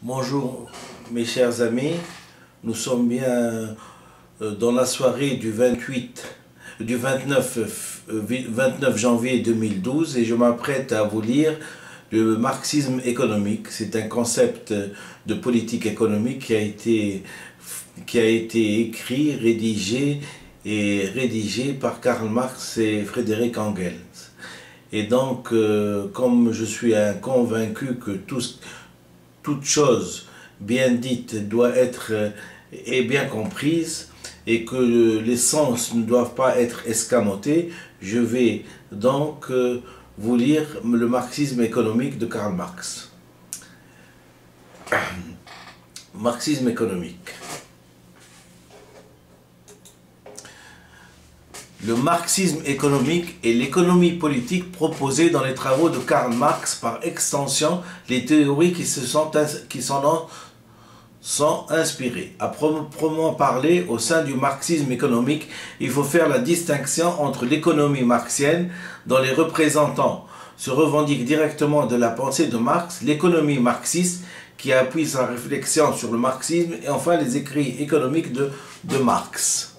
Bonjour mes chers amis, nous sommes bien dans la soirée du 29 janvier 2012 et je m'apprête à vous lire le marxisme économique. C'est un concept de politique économique qui a été écrit, rédigé par Karl Marx et Friedrich Engels. Et donc, comme je suis convaincu que toute chose bien dite doit être et bien comprise et que les sens ne doivent pas être escamotés, je vais donc vous lire le marxisme économique de Karl Marx. Marxisme économique. Le marxisme économique est l'économie politique proposée dans les travaux de Karl Marx, par extension les théories qui s'en sont inspirées. À proprement parler, au sein du marxisme économique, il faut faire la distinction entre l'économie marxienne, dont les représentants se revendiquent directement de la pensée de Marx, l'économie marxiste, qui appuie sa réflexion sur le marxisme, et enfin les écrits économiques de Marx.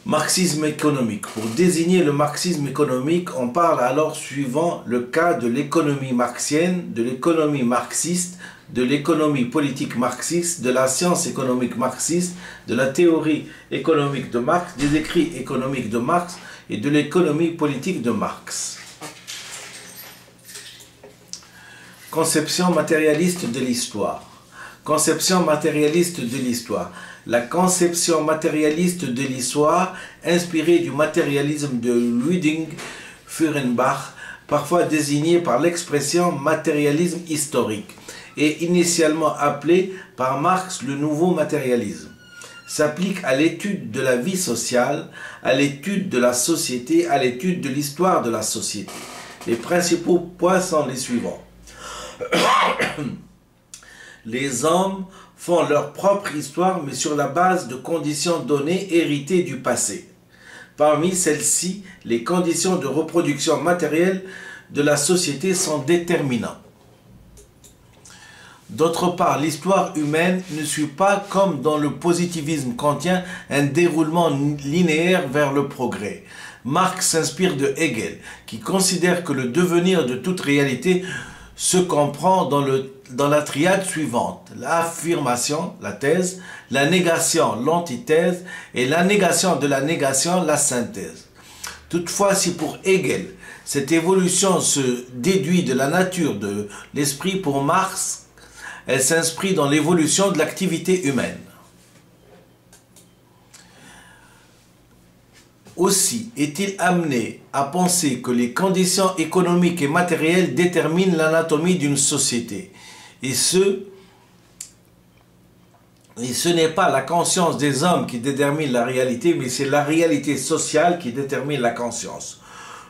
Marxisme économique. Pour désigner le marxisme économique, on parle alors suivant le cas de l'économie marxienne, de l'économie marxiste, de l'économie politique marxiste, de la science économique marxiste, de la théorie économique de Marx, des écrits économiques de Marx et de l'économie politique de Marx. Conception matérialiste de l'histoire. Conception matérialiste de l'histoire. La conception matérialiste de l'histoire, inspirée du matérialisme de Ludwig Feuerbach, parfois désigné par l'expression matérialisme historique, et initialement appelé par Marx le nouveau matérialisme, s'applique à l'étude de la vie sociale, à l'étude de la société, à l'étude de l'histoire de la société. Les principaux points sont les suivants. Les hommes font leur propre histoire, mais sur la base de conditions données héritées du passé. Parmi celles-ci, les conditions de reproduction matérielle de la société sont déterminantes. D'autre part, l'histoire humaine ne suit pas, comme dans le positivisme kantien, un déroulement linéaire vers le progrès. Marx s'inspire de Hegel, qui considère que le devenir de toute réalité se comprend dans la triade suivante: l'affirmation, la thèse, la négation, l'antithèse, et la négation de la négation, la synthèse. Toutefois, si pour Hegel, cette évolution se déduit de la nature de l'esprit, pour Marx, elle s'inscrit dans l'évolution de l'activité humaine. Aussi est-il amené à penser que les conditions économiques et matérielles déterminent l'anatomie d'une société. Et ce n'est pas la conscience des hommes qui détermine la réalité, mais c'est la réalité sociale qui détermine la conscience.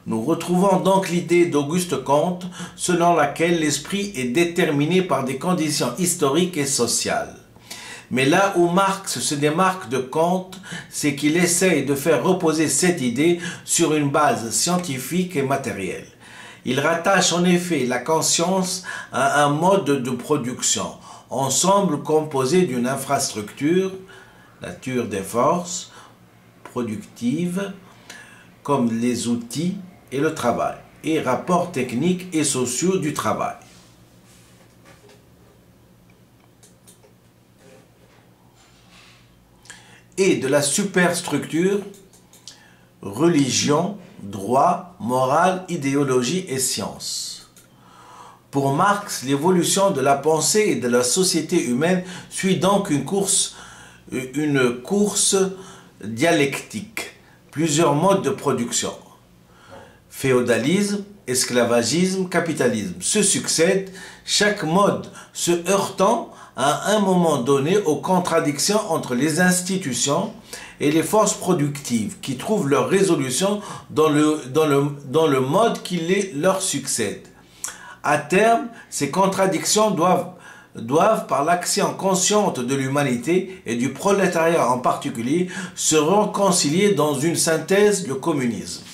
Nous retrouvons donc l'idée d'Auguste Comte, selon laquelle l'esprit est déterminé par des conditions historiques et sociales. Mais là où Marx se démarque de Comte, c'est qu'il essaye de faire reposer cette idée sur une base scientifique et matérielle. Il rattache en effet la conscience à un mode de production, ensemble composé d'une infrastructure, nature des forces productives, comme les outils et le travail, et rapports techniques et sociaux du travail. Et de la superstructure, religion, droit, morale, idéologie et science. Pour Marx, l'évolution de la pensée et de la société humaine suit donc une course dialectique, plusieurs modes de production. Féodalisme, esclavagisme, capitalisme se succèdent, chaque mode se heurtant à un moment donné aux contradictions entre les institutions et les forces productives qui trouvent leur résolution dans le mode qui leur succède. À terme, ces contradictions doivent, par l'action consciente de l'humanité et du prolétariat en particulier, se réconcilier dans une synthèse, le communisme.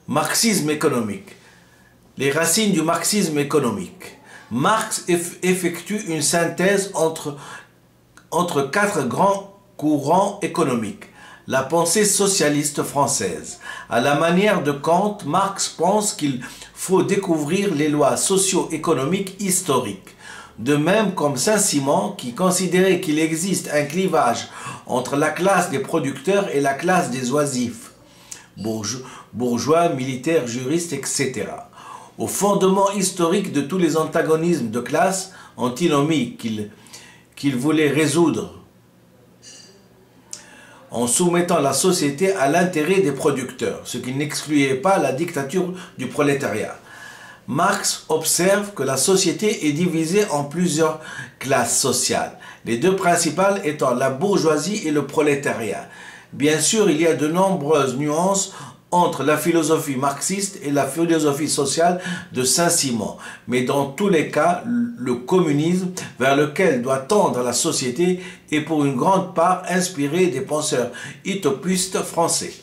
Marxisme économique. Les racines du marxisme économique. Marx effectue une synthèse entre quatre grands courants économiques. La pensée socialiste française. À la manière de Kant, Marx pense qu'il faut découvrir les lois socio-économiques historiques. De même comme Saint-Simon, qui considérait qu'il existe un clivage entre la classe des producteurs et la classe des oisifs, bourgeois, militaires, juristes, etc. Au fondement historique de tous les antagonismes de classe antinomiques qu'il voulait résoudre en soumettant la société à l'intérêt des producteurs, ce qui n'excluait pas la dictature du prolétariat. Marx observe que la société est divisée en plusieurs classes sociales, les deux principales étant la bourgeoisie et le prolétariat. Bien sûr, il y a de nombreuses nuances entre la philosophie marxiste et la philosophie sociale de Saint-Simon, mais dans tous les cas, le communisme vers lequel doit tendre la société est pour une grande part inspiré des penseurs utopistes français.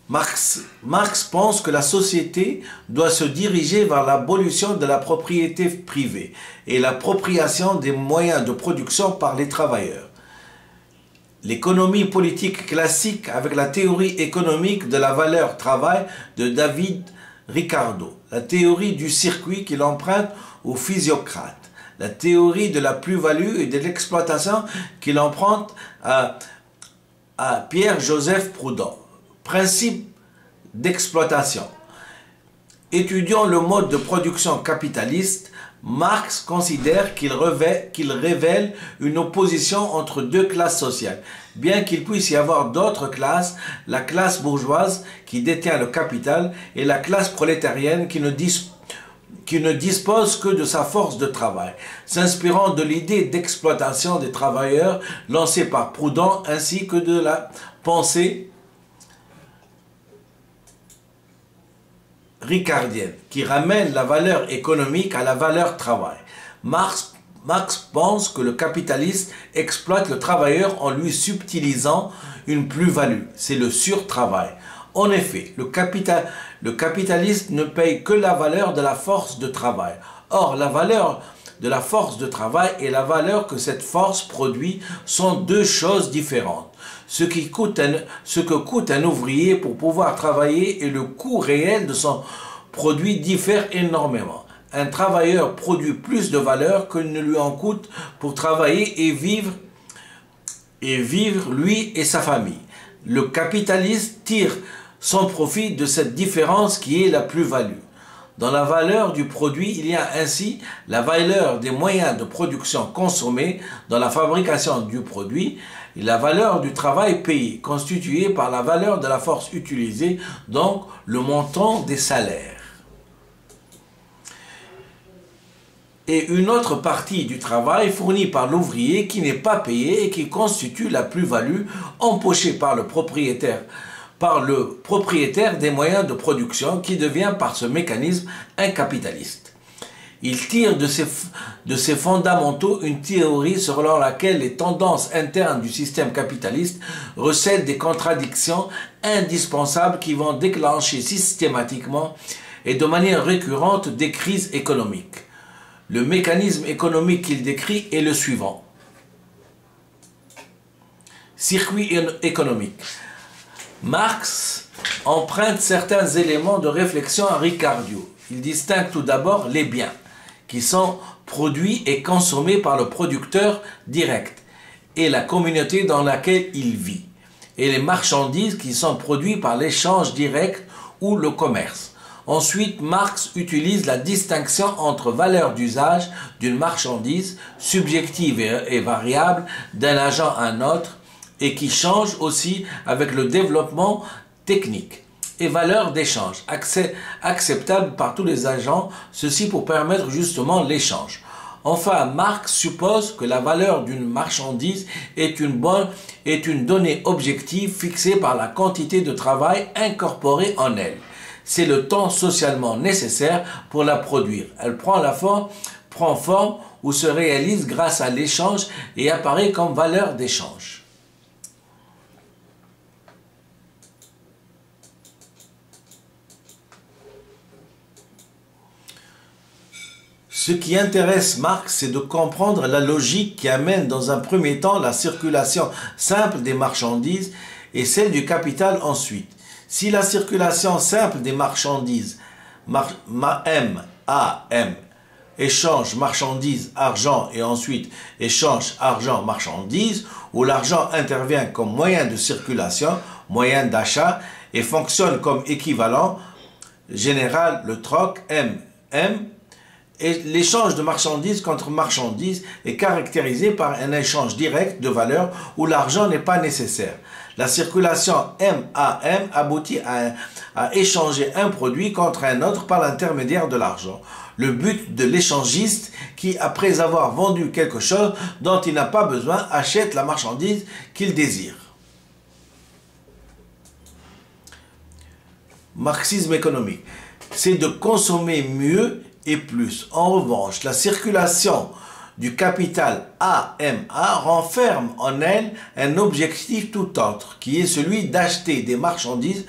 Marx pense que la société doit se diriger vers l'abolition de la propriété privée et l'appropriation des moyens de production par les travailleurs. L'économie politique classique avec la théorie économique de la valeur travail de David Ricardo, la théorie du circuit qu'il emprunte au physiocrate, la théorie de la plus-value et de l'exploitation qu'il emprunte à Pierre-Joseph Proudhon. Principe d'exploitation. Étudiant le mode de production capitaliste, Marx considère qu'il révèle une opposition entre deux classes sociales. Bien qu'il puisse y avoir d'autres classes, la classe bourgeoise qui détient le capital et la classe prolétarienne qui ne dispose que de sa force de travail, s'inspirant de l'idée d'exploitation des travailleurs lancée par Proudhon ainsi que de la pensée ricardienne, qui ramène la valeur économique à la valeur travail. Marx pense que le capitaliste exploite le travailleur en lui subtilisant une plus-value, c'est le surtravail. En effet, le capitaliste ne paye que la valeur de la force de travail. Or, la valeur de la force de travail et la valeur que cette force produit sont deux choses différentes. Ce que coûte un ouvrier pour pouvoir travailler et le coût réel de son produit diffèrent énormément. Un travailleur produit plus de valeur que ne lui en coûte pour travailler et vivre lui et sa famille. Le capitaliste tire son profit de cette différence qui est la plus-value. Dans la valeur du produit, il y a ainsi la valeur des moyens de production consommés dans la fabrication du produit et la valeur du travail payé, constituée par la valeur de la force utilisée, donc le montant des salaires. Et une autre partie du travail fournie par l'ouvrier qui n'est pas payé et qui constitue la plus-value empochée par le propriétaire des moyens de production qui devient par ce mécanisme un capitaliste. Il tire de ces fondamentaux une théorie selon laquelle les tendances internes du système capitaliste recèlent des contradictions indispensables qui vont déclencher systématiquement et de manière récurrente des crises économiques. Le mécanisme économique qu'il décrit est le suivant. Circuit économique. Marx emprunte certains éléments de réflexion à Ricardo. Il distingue tout d'abord les biens, qui sont produits et consommés par le producteur direct et la communauté dans laquelle il vit, et les marchandises qui sont produites par l'échange direct ou le commerce. Ensuite, Marx utilise la distinction entre valeur d'usage d'une marchandise subjective et variable d'un agent à un autre et qui change aussi avec le développement technique et valeur d'échange acceptable par tous les agents, ceci pour permettre justement l'échange. Enfin, Marx suppose que la valeur d'une marchandise est une donnée objective fixée par la quantité de travail incorporée en elle. C'est le temps socialement nécessaire pour la produire. Elle prend forme ou se réalise grâce à l'échange et apparaît comme valeur d'échange. Ce qui intéresse Marx, c'est de comprendre la logique qui amène dans un premier temps la circulation simple des marchandises et celle du capital ensuite. Si la circulation simple des marchandises, M, échange marchandises, argent et ensuite échange argent marchandises, où l'argent intervient comme moyen de circulation, moyen d'achat et fonctionne comme équivalent général, le troc M, et l'échange de marchandises contre marchandises est caractérisé par un échange direct de valeurs où l'argent n'est pas nécessaire. La circulation MAM aboutit à échanger un produit contre un autre par l'intermédiaire de l'argent. Le but de l'échangiste qui, après avoir vendu quelque chose dont il n'a pas besoin, achète la marchandise qu'il désire. Marxisme économique, c'est de consommer mieux et plus. En revanche, la circulation du capital AMA renferme en elle un objectif tout autre, qui est celui d'acheter des marchandises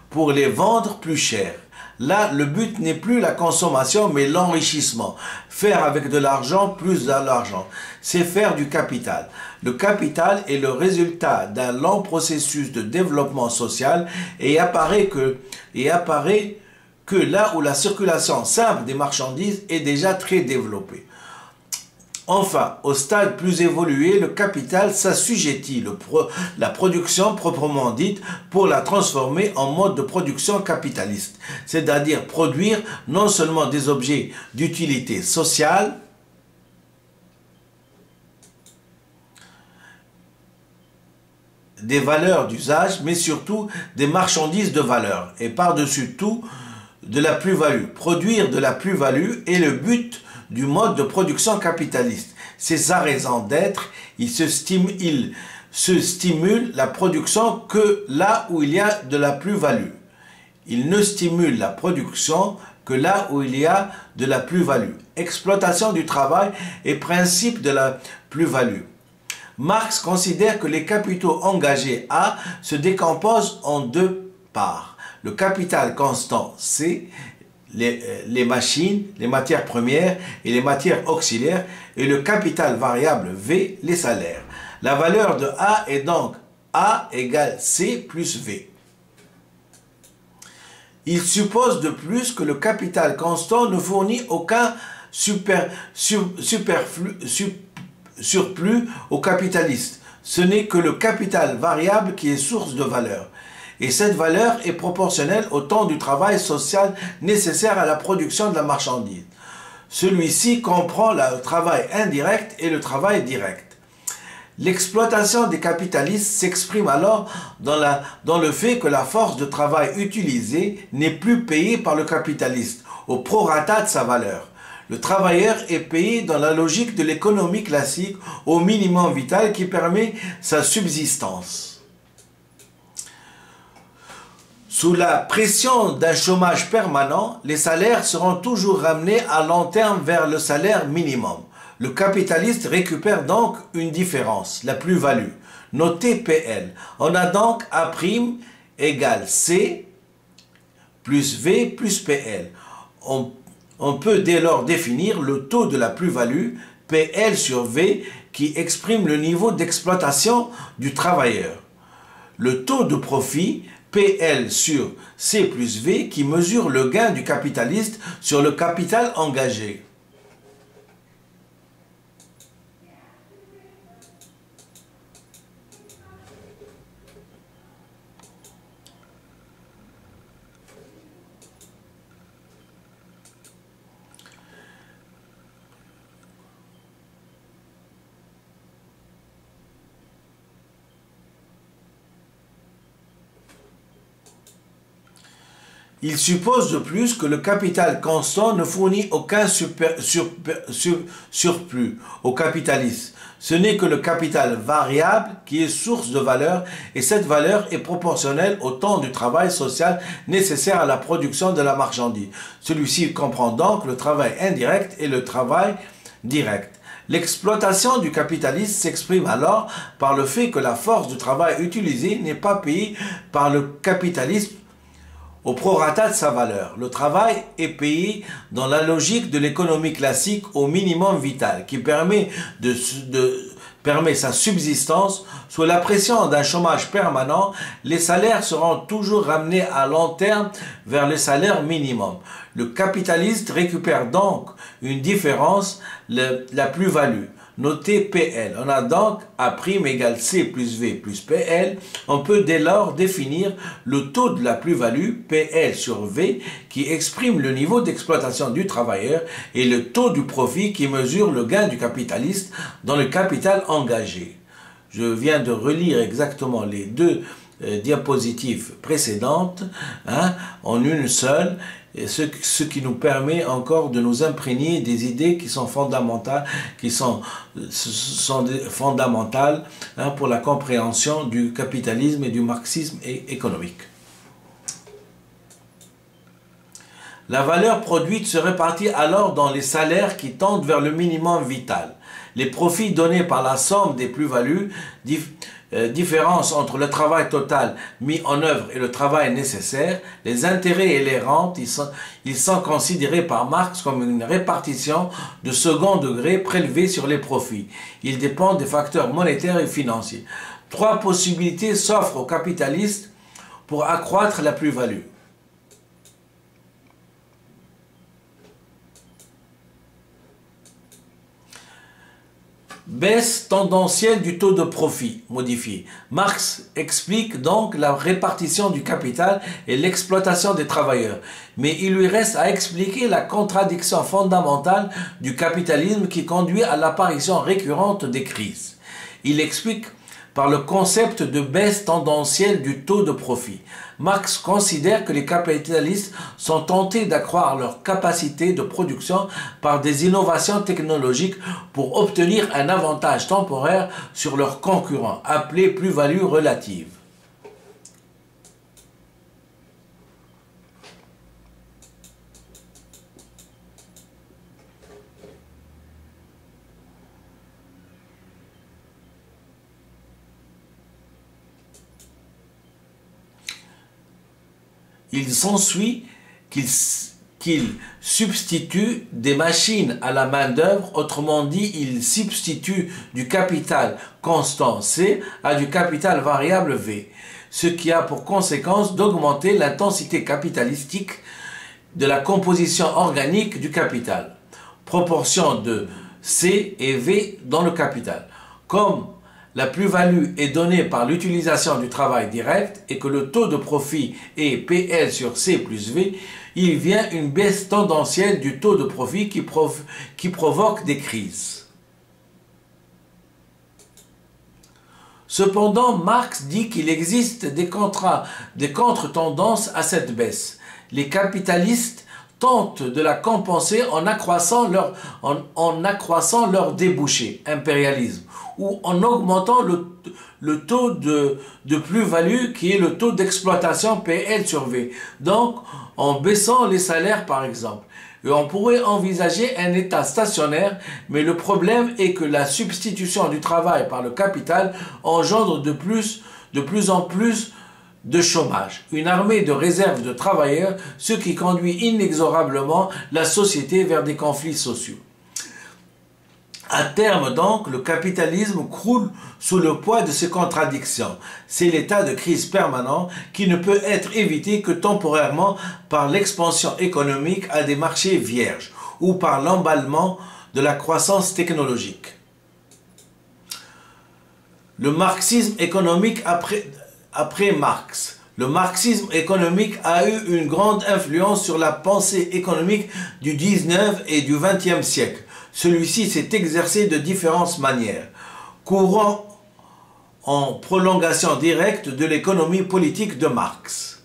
pour les vendre plus cher. Là, le but n'est plus la consommation, mais l'enrichissement. Faire avec de l'argent plus de l'argent, c'est faire du capital. Le capital est le résultat d'un long processus de développement social et apparaît que là où la circulation simple des marchandises est déjà très développée. Enfin, au stade plus évolué, le capital s'assujettit la production proprement dite pour la transformer en mode de production capitaliste, c'est-à-dire produire non seulement des objets d'utilité sociale, des valeurs d'usage, mais surtout des marchandises de valeur et par-dessus tout de la plus-value. Produire de la plus-value est le but du mode de production capitaliste. C'est sa raison d'être. Il se stimule la production que là où il y a de la plus-value. Il ne stimule la production que là où il y a de la plus-value. Exploitation du travail et principe de la plus-value. Marx considère que les capitaux engagés A se décomposent en deux parts. Le capital constant C, les machines, les matières premières et les matières auxiliaires, et le capital variable V, les salaires. La valeur de A est donc A égale C plus V. Il suppose de plus que le capital constant ne fournit aucun surplus au capitaliste. Ce n'est que le capital variable qui est source de valeur. Et cette valeur est proportionnelle au temps du travail social nécessaire à la production de la marchandise. Celui-ci comprend le travail indirect et le travail direct. L'exploitation des capitalistes s'exprime alors dans le fait que la force de travail utilisée n'est plus payée par le capitaliste, au prorata de sa valeur. Le travailleur est payé dans la logique de l'économie classique au minimum vital qui permet sa subsistance. Sous la pression d'un chômage permanent, les salaires seront toujours ramenés à long terme vers le salaire minimum. Le capitaliste récupère donc une différence, la plus-value, notée PL. On a donc A' égale C plus V plus PL. On peut dès lors définir le taux de la plus-value, PL sur V, qui exprime le niveau d'exploitation du travailleur. Le taux de profit, PL sur C plus V, qui mesure le gain du capitaliste sur le capital engagé. Il suppose de plus que le capital constant ne fournit aucun surplus au capitaliste. Ce n'est que le capital variable qui est source de valeur et cette valeur est proportionnelle au temps du travail social nécessaire à la production de la marchandise. Celui-ci comprend donc le travail indirect et le travail direct. L'exploitation du capitaliste s'exprime alors par le fait que la force de travail utilisée n'est pas payée par le capitaliste au prorata de sa valeur. Le travail est payé dans la logique de l'économie classique au minimum vital, qui permet sa subsistance. Sous la pression d'un chômage permanent, les salaires seront toujours ramenés à long terme vers le salaire minimum. Le capitaliste récupère donc une différence, la plus-value, notée PL. On a donc A' égale C plus V plus PL. On peut dès lors définir le taux de la plus-value, PL sur V, qui exprime le niveau d'exploitation du travailleur, et le taux du profit qui mesure le gain du capitaliste dans le capital engagé. Je viens de relire exactement les deux diapositives précédentes en une seule, et ce qui nous permet encore de nous imprégner des idées qui sont fondamentales, fondamentales pour la compréhension du capitalisme et du marxisme économique. La valeur produite se répartit alors dans les salaires qui tendent vers le minimum vital. Les profits donnés par la somme des plus-values, différence entre le travail total mis en œuvre et le travail nécessaire, les intérêts et les rentes, ils sont considérés par Marx comme une répartition de second degré prélevée sur les profits. Ils dépendent des facteurs monétaires et financiers. Trois possibilités s'offrent aux capitalistes pour accroître la plus-value. Baisse tendancielle du taux de profit modifié. Marx explique donc la répartition du capital et l'exploitation des travailleurs. Mais il lui reste à expliquer la contradiction fondamentale du capitalisme qui conduit à l'apparition récurrente des crises. Il explique par le concept de baisse tendancielle du taux de profit. Marx considère que les capitalistes sont tentés d'accroître leur capacité de production par des innovations technologiques pour obtenir un avantage temporaire sur leurs concurrents, appelé plus-value relative. Il s'ensuit qu'il substitue des machines à la main-d'œuvre, autrement dit, il substitue du capital constant C à du capital variable V, ce qui a pour conséquence d'augmenter l'intensité capitalistique de la composition organique du capital, proportion de C et V dans le capital. Comme la plus-value est donnée par l'utilisation du travail direct et que le taux de profit est PL sur C plus V, il vient une baisse tendancielle du taux de profit qui provoque des crises. Cependant, Marx dit qu'il existe des contre-tendances à cette baisse. Les capitalistes tentent de la compenser en accroissant leur débouché, impérialisme, ou en augmentant le taux de plus-value qui est le taux d'exploitation PL sur V. Donc, en baissant les salaires par exemple. Et on pourrait envisager un état stationnaire, mais le problème est que la substitution du travail par le capital engendre de plus en plus de chômage, une armée de réserve de travailleurs, ce qui conduit inexorablement la société vers des conflits sociaux. À terme donc, le capitalisme croule sous le poids de ces contradictions. C'est l'état de crise permanent qui ne peut être évité que temporairement par l'expansion économique à des marchés vierges ou par l'emballement de la croissance technologique. Le marxisme économique après Marx. Le marxisme économique a eu une grande influence sur la pensée économique du 19 et du 20e siècle. Celui-ci s'est exercé de différentes manières, courant en prolongation directe de l'économie politique de Marx.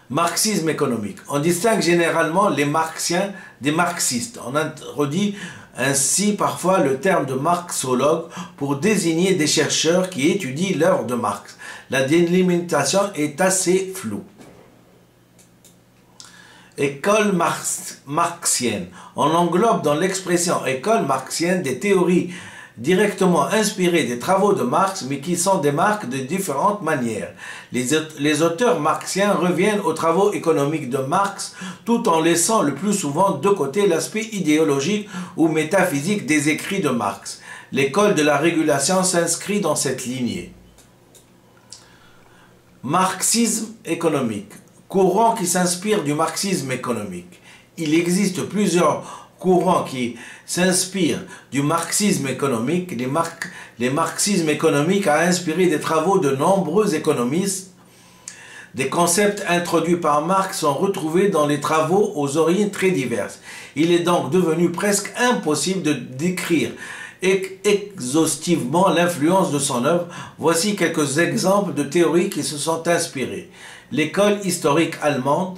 Marxisme économique. On distingue généralement les marxiens des marxistes. On introduit ainsi parfois le terme de marxologue pour désigner des chercheurs qui étudient l'œuvre de Marx. La délimitation est assez floue. École marxienne. On englobe dans l'expression école marxienne des théories directement inspirées des travaux de Marx, mais qui s'en démarquent de différentes manières. Les auteurs marxiens reviennent aux travaux économiques de Marx, tout en laissant le plus souvent de côté l'aspect idéologique ou métaphysique des écrits de Marx. L'école de la régulation s'inscrit dans cette lignée. Marxisme économique. Courant qui s'inspire du marxisme économique. Il existe plusieurs courants qui s'inspirent du marxisme économique. Les marxismes économiques a inspiré des travaux de nombreux économistes. Des concepts introduits par Marx sont retrouvés dans les travaux aux origines très diverses. Il est donc devenu presque impossible de décrire exhaustivement l'influence de son œuvre. Voici quelques exemples de théories qui se sont inspirées. L'école historique allemande.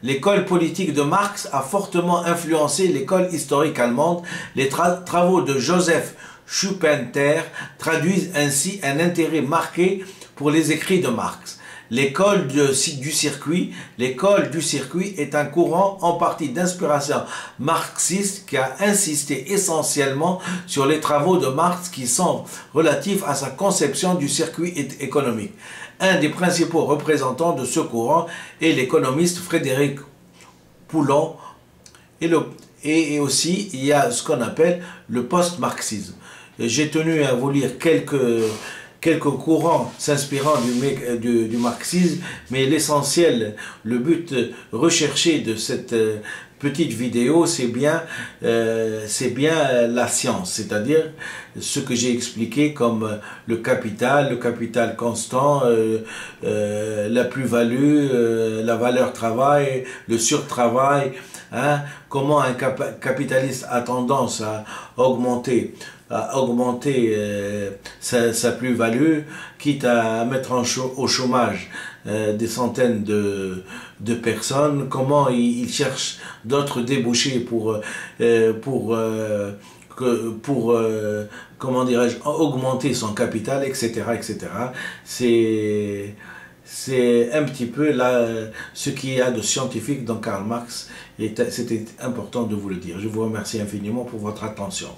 L'école politique de Marx a fortement influencé l'école historique allemande. Les travaux de Joseph Schumpeter traduisent ainsi un intérêt marqué pour les écrits de Marx. L'école du circuit. L'école du circuit est un courant en partie d'inspiration marxiste qui a insisté essentiellement sur les travaux de Marx qui sont relatifs à sa conception du circuit économique. Un des principaux représentants de ce courant est l'économiste Frédéric Poulan, et aussi il y a ce qu'on appelle le post-marxisme. J'ai tenu à vous lire quelques courants s'inspirant du marxisme, mais l'essentiel, le but recherché de cette petite vidéo, c'est bien la science, c'est-à-dire ce que j'ai expliqué comme le capital constant, la plus-value, la valeur travail, le surtravail, hein, comment un capitaliste a tendance à augmenter sa plus-value, quitte à mettre au chômage des centaines de personnes, comment il cherche d'autres débouchés pour comment dirais-je, augmenter son capital, etc., etc. C'est un petit peu là ce qu'il y a de scientifique dans Karl Marx, et c'était important de vous le dire. Je vous remercie infiniment pour votre attention.